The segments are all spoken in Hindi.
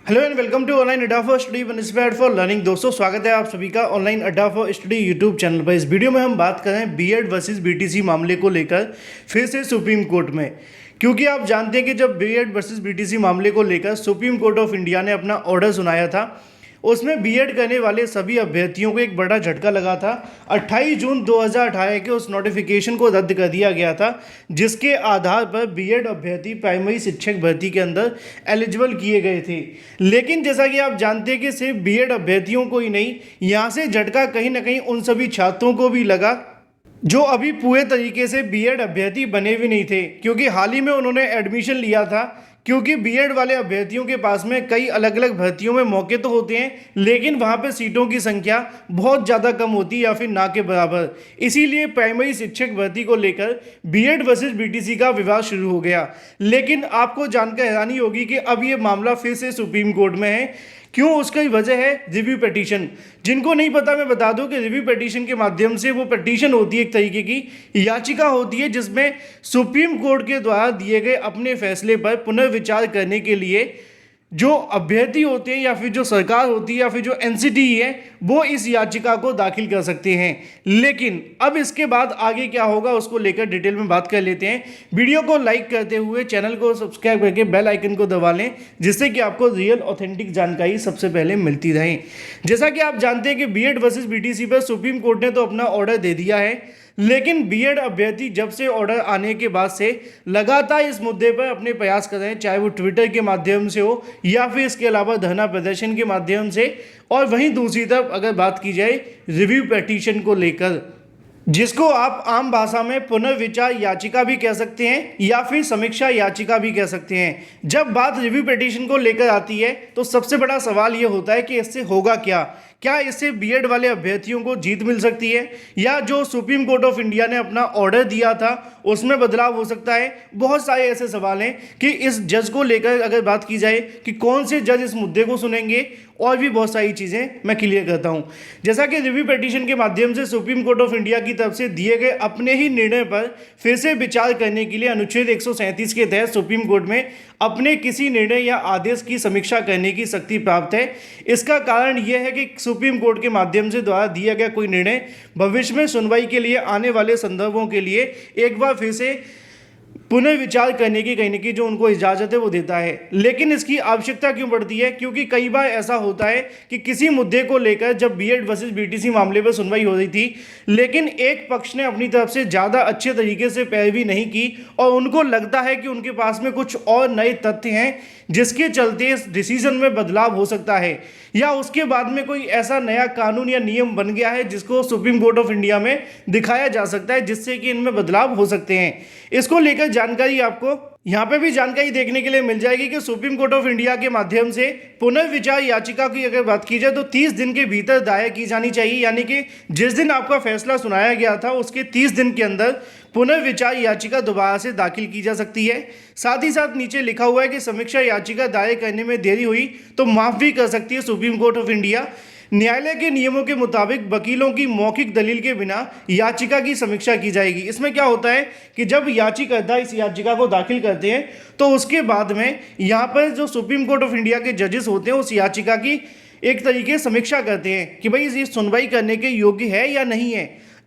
Hello and welcome to online Adda for study one inspired for learning. दोस्तों, स्वागत है आप सभी का online Adda for study YouTube channel पर। इस वीडियो में हम बात करें बीएड वर्सेस बीटीसी मामले को लेकर फिर से सुप्रीम कोर्ट में, क्योंकि आप जानते हैं कि जब बीएड वर्सेस बीटीसी मामले को लेकर सुप्रीम कोर्ट ऑफ इंडिया ने अपना ऑर्डर सुनाया था, उसमें बीएड करने वाले सभी अभ्यर्थियों को एक बड़ा झटका लगा था। 28 जून 2018 के उस नोटिफिकेशन को रद्द कर दिया गया था, जिसके आधार पर बीएड अभ्यर्थी प्राइमरी शिक्षक भर्ती के अंदर एलिजिबल किए गए थे। लेकिन जैसा कि आप जानते हैं कि सिर्फ बीएड अभ्यर्थियों को ही नहीं, यहाँ से झटका कहीं ना कहीं उन सभी छात्रों को भी लगा जो अभी पूरे तरीके से बीएड अभ्यर्थी बने भी नहीं थे, क्योंकि हाल ही में उन्होंने एडमिशन लिया था। क्योंकि बीएड वाले अभ्यर्थियों के पास में कई अलग अलग भर्तियों में मौके तो होते हैं, लेकिन वहाँ पे सीटों की संख्या बहुत ज़्यादा कम होती है या फिर ना के बराबर। इसीलिए प्राइमरी शिक्षक भर्ती को लेकर बीएड वर्सेस बीटीसी का विवाद शुरू हो गया। लेकिन आपको जानकर हैरानी होगी कि अब ये मामला फिर से सुप्रीम कोर्ट में है। क्यों? उसकी वजह है रिव्यू पिटीशन। जिनको नहीं पता मैं बता दूं कि रिव्यू पिटीशन के माध्यम से, वो पिटीशन होती है एक तरीके की याचिका होती है, जिसमें सुप्रीम कोर्ट के द्वारा दिए गए अपने फैसले पर पुनर्विचार करने के लिए जो अभ्यर्थी होते हैं या फिर जो सरकार होती है या फिर जो एनसीटीई है, वो इस याचिका को दाखिल कर सकते हैं। लेकिन अब इसके बाद आगे क्या होगा उसको लेकर डिटेल में बात कर लेते हैं। वीडियो को लाइक करते हुए चैनल को सब्सक्राइब करके बेल आइकन को दबा लें, जिससे कि आपको रियल ऑथेंटिक जानकारी सबसे पहले मिलती रहे। जैसा कि आप जानते हैं कि बीएड वर्सेस बीटीसी पर सुप्रीम कोर्ट ने तो अपना ऑर्डर दे दिया है, लेकिन बीएड अभ्यर्थी जब से ऑर्डर आने के बाद से लगातार इस मुद्दे पर अपने प्रयास कर रहे हैं, चाहे वो ट्विटर के माध्यम से हो या फिर इसके अलावा धरना प्रदर्शन के माध्यम से। और वहीं दूसरी तरफ अगर बात की जाए रिव्यू पिटीशन को लेकर, जिसको आप आम भाषा में पुनर्विचार याचिका भी कह सकते हैं या फिर समीक्षा याचिका भी कह सकते हैं। जब बात रिव्यू पिटीशन को लेकर आती है तो सबसे बड़ा सवाल ये होता है कि इससे होगा क्या इससे बीएड वाले अभ्यर्थियों को जीत मिल सकती है, या जो सुप्रीम कोर्ट ऑफ इंडिया ने अपना ऑर्डर दिया था उसमें बदलाव हो सकता है। बहुत सारे ऐसे सवाल हैं कि इस जज को लेकर अगर बात की जाए कि कौन से जज इस मुद्दे को सुनेंगे, और भी बहुत सारी चीज़ें मैं क्लियर करता हूं। जैसा कि रिव्यू पिटीशन के माध्यम से सुप्रीम कोर्ट ऑफ इंडिया की तरफ से दिए गए अपने ही निर्णय पर फिर से विचार करने के लिए अनुच्छेद 137 के तहत सुप्रीम कोर्ट में अपने किसी निर्णय या आदेश की समीक्षा करने की शक्ति प्राप्त है। इसका कारण यह है कि सुप्रीम कोर्ट के माध्यम से द्वारा दिया गया कोई निर्णय भविष्य में सुनवाई के लिए आने वाले संदर्भों के लिए एक बार फिर से पुनर्विचार करने की कहीं न कहीं जो उनको इजाज़त है वो देता है। लेकिन इसकी आवश्यकता क्यों पड़ती है? क्योंकि कई बार ऐसा होता है कि किसी मुद्दे को लेकर जब बीएड वर्सेस बीटीसी मामले पर सुनवाई हो रही थी, लेकिन एक पक्ष ने अपनी तरफ से ज़्यादा अच्छे तरीके से पैरवी नहीं की और उनको लगता है कि उनके पास में कुछ और नए तथ्य हैं, जिसके चलते इस डिसीजन में बदलाव हो सकता है, या उसके बाद में कोई ऐसा नया कानून या नियम बन गया है जिसको सुप्रीम कोर्ट ऑफ इंडिया में दिखाया जा सकता है, जिससे कि इनमें बदलाव हो सकते हैं। इसको लेकर जानकारी आपको यहाँ पे भी जानकारी देखने के लिए मिल जाएगी कि सुप्रीम कोर्ट ऑफ इंडिया के माध्यम से पुनर्विचार याचिका की अगर बात की जाए तो 30 दिन के भीतर दायर की जानी चाहिए, यानी कि जिस दिन आपका फैसला सुनाया गया था उसके 30 दिन के अंदर पुनर्विचार याचिका दोबारा से दाखिल की जा सकती है। साथ ही साथ नीचे लिखा हुआ है कि समीक्षा याचिका दायर करने में देरी हुई तो माफ भी कर सकती है सुप्रीम कोर्ट ऑफ इंडिया। न्यायालय के नियमों के मुताबिक वकीलों की मौखिक दलील के बिना याचिका की समीक्षा की जाएगी। इसमें क्या होता है कि जब याचिकाकर्ता इस याचिका को दाखिल करते हैं तो उसके बाद में यहाँ पर जो सुप्रीम कोर्ट ऑफ इंडिया के जजेस होते हैं उस याचिका की एक तरीके समीक्षा करते हैं कि भाई ये सुनवाई करने के योग्य है या नहीं है।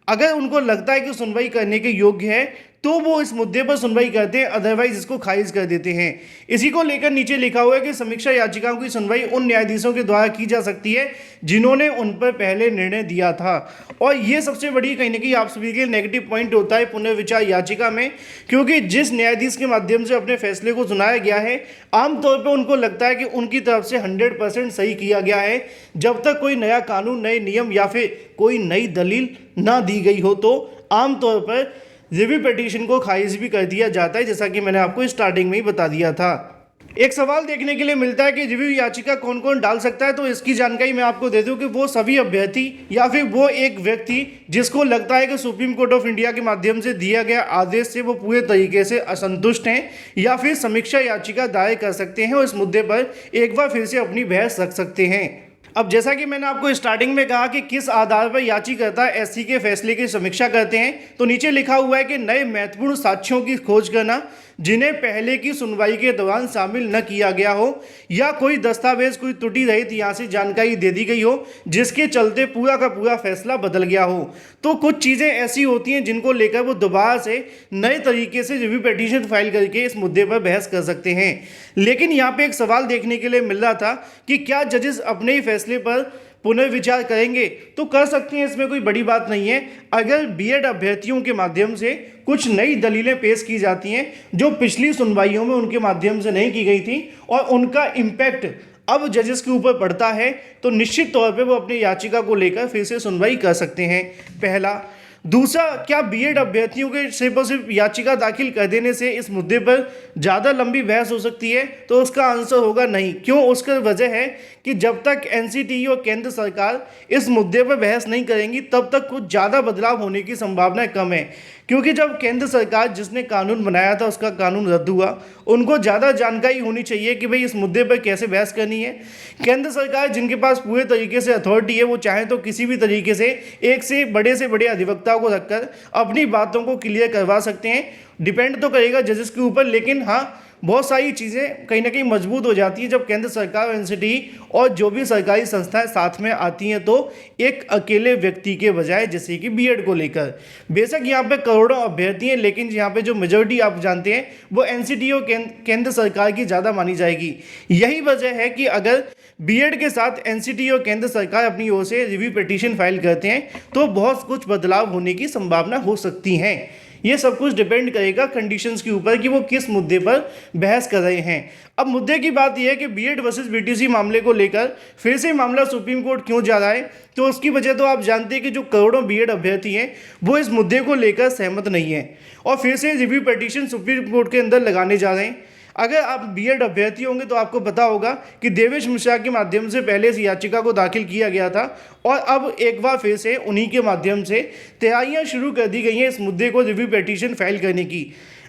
अगर उनको लगता है कि सुनवाई करने के योग्य है तो वो इस मुद्दे पर सुनवाई करते हैं, अदरवाइज इसको खारिज कर देते हैं। इसी को लेकर नीचे लिखा हुआ है कि समीक्षा याचिकाओं की सुनवाई उन न्यायाधीशों के द्वारा की जा सकती है जिन्होंने उन पर पहले निर्णय दिया था। और ये सबसे बड़ी कहीं ना कहीं आप सभी के नेगेटिव पॉइंट होता है पुनर्विचार याचिका में, क्योंकि जिस न्यायाधीश के माध्यम से अपने फैसले को सुनाया गया है आमतौर पर उनको लगता है कि उनकी तरफ से 100% सही किया गया है, जब तक कोई नया कानून, नए नियम या फिर कोई नई दलील ना दी गई हो तो आमतौर पर रिव्यू पिटीशन को खारिज भी कर दिया जाता है, जैसा कि मैंने आपको स्टार्टिंग में ही बता दिया था। एक सवाल देखने के लिए मिलता है कि रिव्यू याचिका कौन कौन डाल सकता है, तो इसकी जानकारी मैं आपको दे दूं कि वो सभी अभ्यर्थी या फिर वो एक व्यक्ति जिसको लगता है कि सुप्रीम कोर्ट ऑफ इंडिया के माध्यम से दिया गया आदेश से वो पूरे तरीके से असंतुष्ट हैं, या फिर समीक्षा याचिका दायर कर सकते हैं और इस मुद्दे पर एक बार फिर से अपनी बहस रख सकते हैं। अब जैसा कि मैंने आपको स्टार्टिंग में कहा कि किस आधार पर याचिकाकर्ता एससी के फैसले की समीक्षा करते हैं, तो नीचे लिखा हुआ है कि नए महत्वपूर्ण साक्ष्यों की खोज करना, जिन्हें पहले की सुनवाई के दौरान शामिल न किया गया हो या कोई दस्तावेज कोई त्रुटि रहित यहाँ से जानकारी दे दी गई हो जिसके चलते पूरा का पूरा फैसला बदल गया हो। तो कुछ चीज़ें ऐसी होती हैं जिनको लेकर वो दोबारा से नए तरीके से रिव्यू पिटीशन फाइल करके इस मुद्दे पर बहस कर सकते हैं। लेकिन यहाँ पे एक सवाल देखने के लिए मिल रहा था कि क्या जजेस अपने ही फैसले पर पुनर्विचार करेंगे? तो कर सकते हैं, इसमें कोई बड़ी बात नहीं है। अगर बीएड अभ्यर्थियों के माध्यम से कुछ नई दलीलें पेश की जाती हैं जो पिछली सुनवाइयों में उनके माध्यम से नहीं की गई थी और उनका इम्पैक्ट अब जजेस के ऊपर पड़ता है, तो निश्चित तौर पे वो अपनी याचिका को लेकर फिर से सुनवाई कर सकते हैं, पहला। दूसरा, क्या बीएड अभ्यर्थियों के सिर्फ और सिर्फ याचिका दाखिल कर देने से इस मुद्दे पर ज़्यादा लंबी बहस हो सकती है? तो उसका आंसर होगा नहीं। क्यों? उसका वजह है कि जब तक एनसीटीई और केंद्र सरकार इस मुद्दे पर बहस नहीं करेंगी तब तक कुछ ज़्यादा बदलाव होने की संभावना कम है। क्योंकि जब केंद्र सरकार जिसने कानून बनाया था उसका कानून रद्द हुआ, उनको ज़्यादा जानकारी होनी चाहिए कि भाई इस मुद्दे पर कैसे बहस करनी है। केंद्र सरकार जिनके पास पूरे तरीके से अथॉरिटी है, वो चाहे तो किसी भी तरीके से एक से बड़े अधिवक्ता को रखकर अपनी बातों को क्लियर करवा सकते हैं। डिपेंड तो करेगा जजेस के ऊपर, लेकिन हाँ, बहुत सारी चीज़ें कहीं ना कहीं मजबूत हो जाती है जब केंद्र सरकार और एनसीटीई और जो भी सरकारी संस्थाएं साथ में आती हैं, तो एक अकेले व्यक्ति के बजाय, जैसे कि बीएड को लेकर। बेशक यहाँ पे करोड़ों अभ्यर्थी हैं, लेकिन यहाँ पे जो मेजॉरिटी आप जानते हैं वो एनसीटीई और केंद्र सरकार की ज़्यादा मानी जाएगी। यही वजह है कि अगर बीएड के साथ एनसीटीई और केंद्र सरकार अपनी ओर से रिव्यू पिटीशन फाइल करते हैं तो बहुत कुछ बदलाव होने की संभावना हो सकती है। ये सब कुछ डिपेंड करेगा कंडीशंस के ऊपर कि वो किस मुद्दे पर बहस कर रहे हैं। अब मुद्दे की बात यह है कि बीएड वर्सेस बीटीसी मामले को लेकर फिर से मामला सुप्रीम कोर्ट क्यों जा रहा है, तो उसकी वजह तो आप जानते हैं कि जो करोड़ों बीएड अभ्यर्थी हैं वो इस मुद्दे को लेकर सहमत नहीं है और फिर से रिव्यू पिटीशन सुप्रीम कोर्ट के अंदर लगाने जा रहे हैं। अगर आप बीएड अभ्यर्थी होंगे तो आपको पता होगा कि देवेश मिश्रा के माध्यम से पहले इस याचिका को दाखिल किया गया था और अब एक बार फिर से उन्हीं के माध्यम से तैयारियां शुरू कर दी गई हैं इस मुद्दे को रिव्यू पिटीशन फाइल करने की।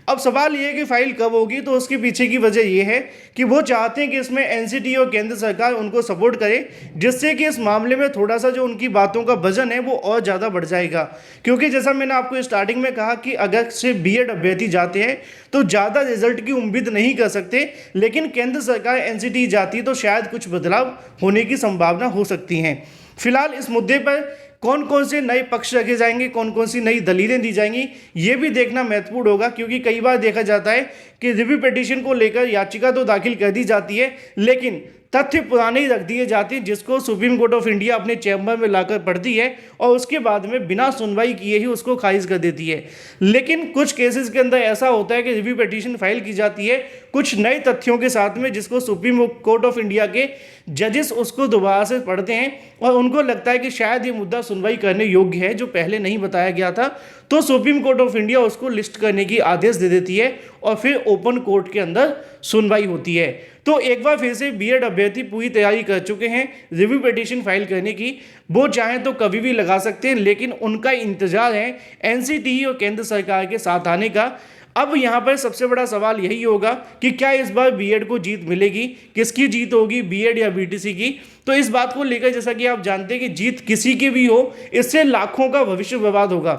अब सवाल ये है कि फाइल कब होगी, तो उसके पीछे की वजह यह है कि वो चाहते हैं कि इसमें एनसीटीई और केंद्र सरकार उनको सपोर्ट करे, जिससे कि इस मामले में थोड़ा सा जो उनकी बातों का वजन है वो और ज़्यादा बढ़ जाएगा। क्योंकि जैसा मैंने आपको स्टार्टिंग में कहा कि अगर सिर्फ बीएड अभ्यर्थी जाते हैं तो ज़्यादा रिजल्ट की उम्मीद नहीं कर सकते, लेकिन केंद्र सरकार एनसीटीई जाती है तो शायद कुछ बदलाव होने की संभावना हो सकती हैं। फिलहाल इस मुद्दे पर कौन कौन से नए पक्ष रखे जाएंगे, कौन कौन सी नई दलीलें दी जाएंगी, ये भी देखना महत्वपूर्ण होगा। क्योंकि कई बार देखा जाता है कि रिव्यू पिटीशन को लेकर याचिका तो दाखिल कर दी जाती है, लेकिन तथ्य पुराने ही रख दिए जाते हैं, जिसको सुप्रीम कोर्ट ऑफ इंडिया अपने चैम्बर में लाकर पढ़ती है और उसके बाद में बिना सुनवाई किए ही उसको खारिज कर देती है। लेकिन कुछ केसेस के अंदर ऐसा होता है कि रिव्यू पिटीशन फाइल की जाती है कुछ नए तथ्यों के साथ में, जिसको सुप्रीम कोर्ट ऑफ इंडिया के जजेस उसको दोबारा से पढ़ते हैं और उनको लगता है कि शायद ये मुद्दा सुनवाई करने योग्य है जो पहले नहीं बताया गया था, तो सुप्रीम कोर्ट ऑफ इंडिया उसको लिस्ट करने की आदेश दे देती है और फिर ओपन कोर्ट के अंदर सुनवाई होती है। तो एक बार फिर से बीएड अभ्यर्थी पूरी तैयारी कर चुके हैं रिव्यू पिटीशन फाइल करने की। वो चाहें तो कभी भी लगा सकते हैं, लेकिन उनका इंतजार है एनसीटीई और केंद्र सरकार के साथ आने का। अब यहाँ पर सबसे बड़ा सवाल यही होगा कि क्या इस बार बीएड को जीत मिलेगी, किसकी जीत होगी, बीएड या बीटीसी की? तो इस बात को लेकर जैसा कि आप जानते हैं कि जीत किसी की भी हो, इससे लाखों का भविष्य बर्बाद होगा।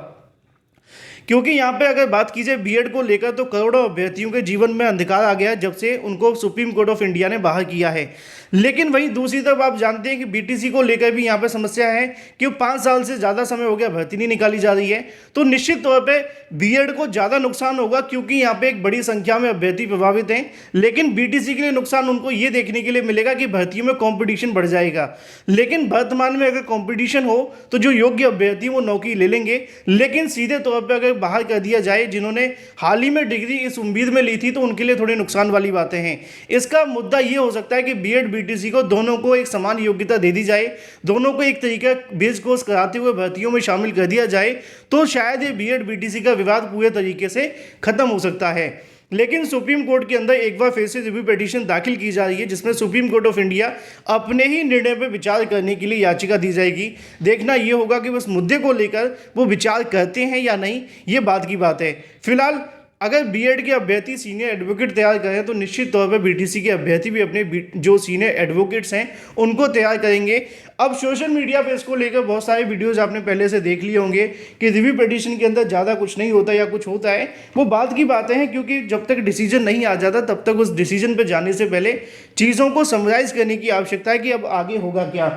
क्योंकि यहाँ पे अगर बात की जाए बीएड को लेकर तो करोड़ों अभ्यर्थियों के जीवन में अंधकार आ गया जब से उनको सुप्रीम कोर्ट ऑफ इंडिया ने बाहर किया है। लेकिन वहीं दूसरी तरफ आप जानते हैं कि बीटीसी को लेकर भी यहाँ पे समस्या है कि 5 साल से ज़्यादा समय हो गया भर्ती नहीं निकाली जा रही है, तो निश्चित तौर पे बीएड को ज़्यादा नुकसान होगा क्योंकि यहाँ पे एक बड़ी संख्या में अभ्यर्थी प्रभावित हैं। लेकिन बीटीसी के लिए नुकसान उनको ये देखने के लिए मिलेगा कि भर्तियों में कॉम्पिटिशन बढ़ जाएगा। लेकिन वर्तमान में अगर कॉम्पिटिशन हो तो जो योग्य अभ्यर्थी वो नौकरी ले लेंगे, लेकिन सीधे तौर पर अगर बाहर कर दिया जाए जिन्होंने हाल ही में डिग्री इस उम्मीद में ली थी, तो उनके लिए थोड़ी नुकसान वाली बातें हैं। इसका मुद्दा ये हो सकता है कि बीएड बीटीसी को दोनों को एक समान योग्यता दे दी जाए, दोनों को एक तरीका बेस कोर्स कराते हुए भर्तियों में शामिल कर दिया जाए, तो शायद ये बीएड बीटीसी का विवाद पूरे तरीके से खत्म हो सकता है। लेकिन सुप्रीम कोर्ट के अंदर एक बार फिर से रिव्यू पिटीशन दाखिल की जा रही है जिसमें सुप्रीम कोर्ट ऑफ इंडिया अपने ही निर्णय पर विचार करने के लिए याचिका दी जाएगी। देखना ये होगा कि उस मुद्दे को लेकर वो विचार करते हैं या नहीं, ये बात की बात है। फिलहाल अगर बीएड के अभ्यर्थी सीनियर एडवोकेट तैयार करें तो निश्चित तौर पर बीटीसी के अभ्यर्थी भी अपने जो सीनियर एडवोकेट्स हैं उनको तैयार करेंगे। अब सोशल मीडिया पे इसको लेकर बहुत सारे वीडियोस आपने पहले से देख लिए होंगे कि रिव्यू पिटीशन के अंदर ज़्यादा कुछ नहीं होता या कुछ होता है, वो बात की बातें हैं, क्योंकि जब तक डिसीजन नहीं आ जाता तब तक उस डिसीजन पर जाने से पहले चीज़ों को समराइज़ करने की आवश्यकता है कि अब आगे होगा क्या।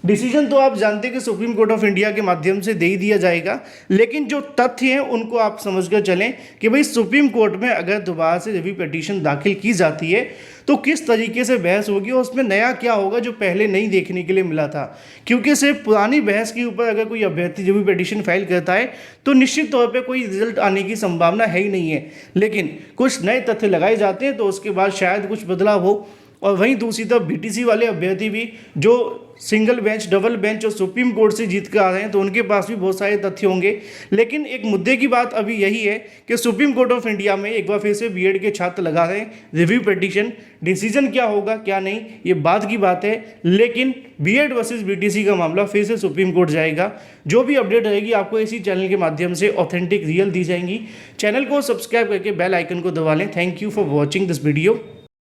डिसीजन तो आप जानते हैं कि सुप्रीम कोर्ट ऑफ इंडिया के माध्यम से दे ही दिया जाएगा, लेकिन जो तथ्य हैं उनको आप समझकर चलें कि भाई सुप्रीम कोर्ट में अगर दोबारा से रिव्यू पिटीशन दाखिल की जाती है तो किस तरीके से बहस होगी और उसमें नया क्या होगा जो पहले नहीं देखने के लिए मिला था। क्योंकि सिर्फ पुरानी बहस के ऊपर अगर कोई अभ्यर्थी रिव्यू पिटीशन फाइल करता है तो निश्चित तौर पर कोई रिजल्ट आने की संभावना है ही नहीं है, लेकिन कुछ नए तथ्य लगाए जाते हैं तो उसके बाद शायद कुछ बदलाव हो। और वहीं दूसरी तरफ बीटीसी वाले अभ्यर्थी भी जो सिंगल बेंच, डबल बेंच और सुप्रीम कोर्ट से जीत कर आ रहे हैं तो उनके पास भी बहुत सारे तथ्य होंगे। लेकिन एक मुद्दे की बात अभी यही है कि सुप्रीम कोर्ट ऑफ इंडिया में एक बार फिर से बीएड के छात्र लगा रहे हैं रिव्यू पिटीशन। डिसीजन क्या होगा क्या नहीं ये बात की बात है, लेकिन बीएड वर्सेस बीटीसी का मामला फिर से सुप्रीम कोर्ट जाएगा। जो भी अपडेट रहेगी आपको इसी चैनल के माध्यम से ऑथेंटिक रियल दी जाएंगी। चैनल को सब्सक्राइब करके बेल आइकन को दबा लें। Thank you for watching this video.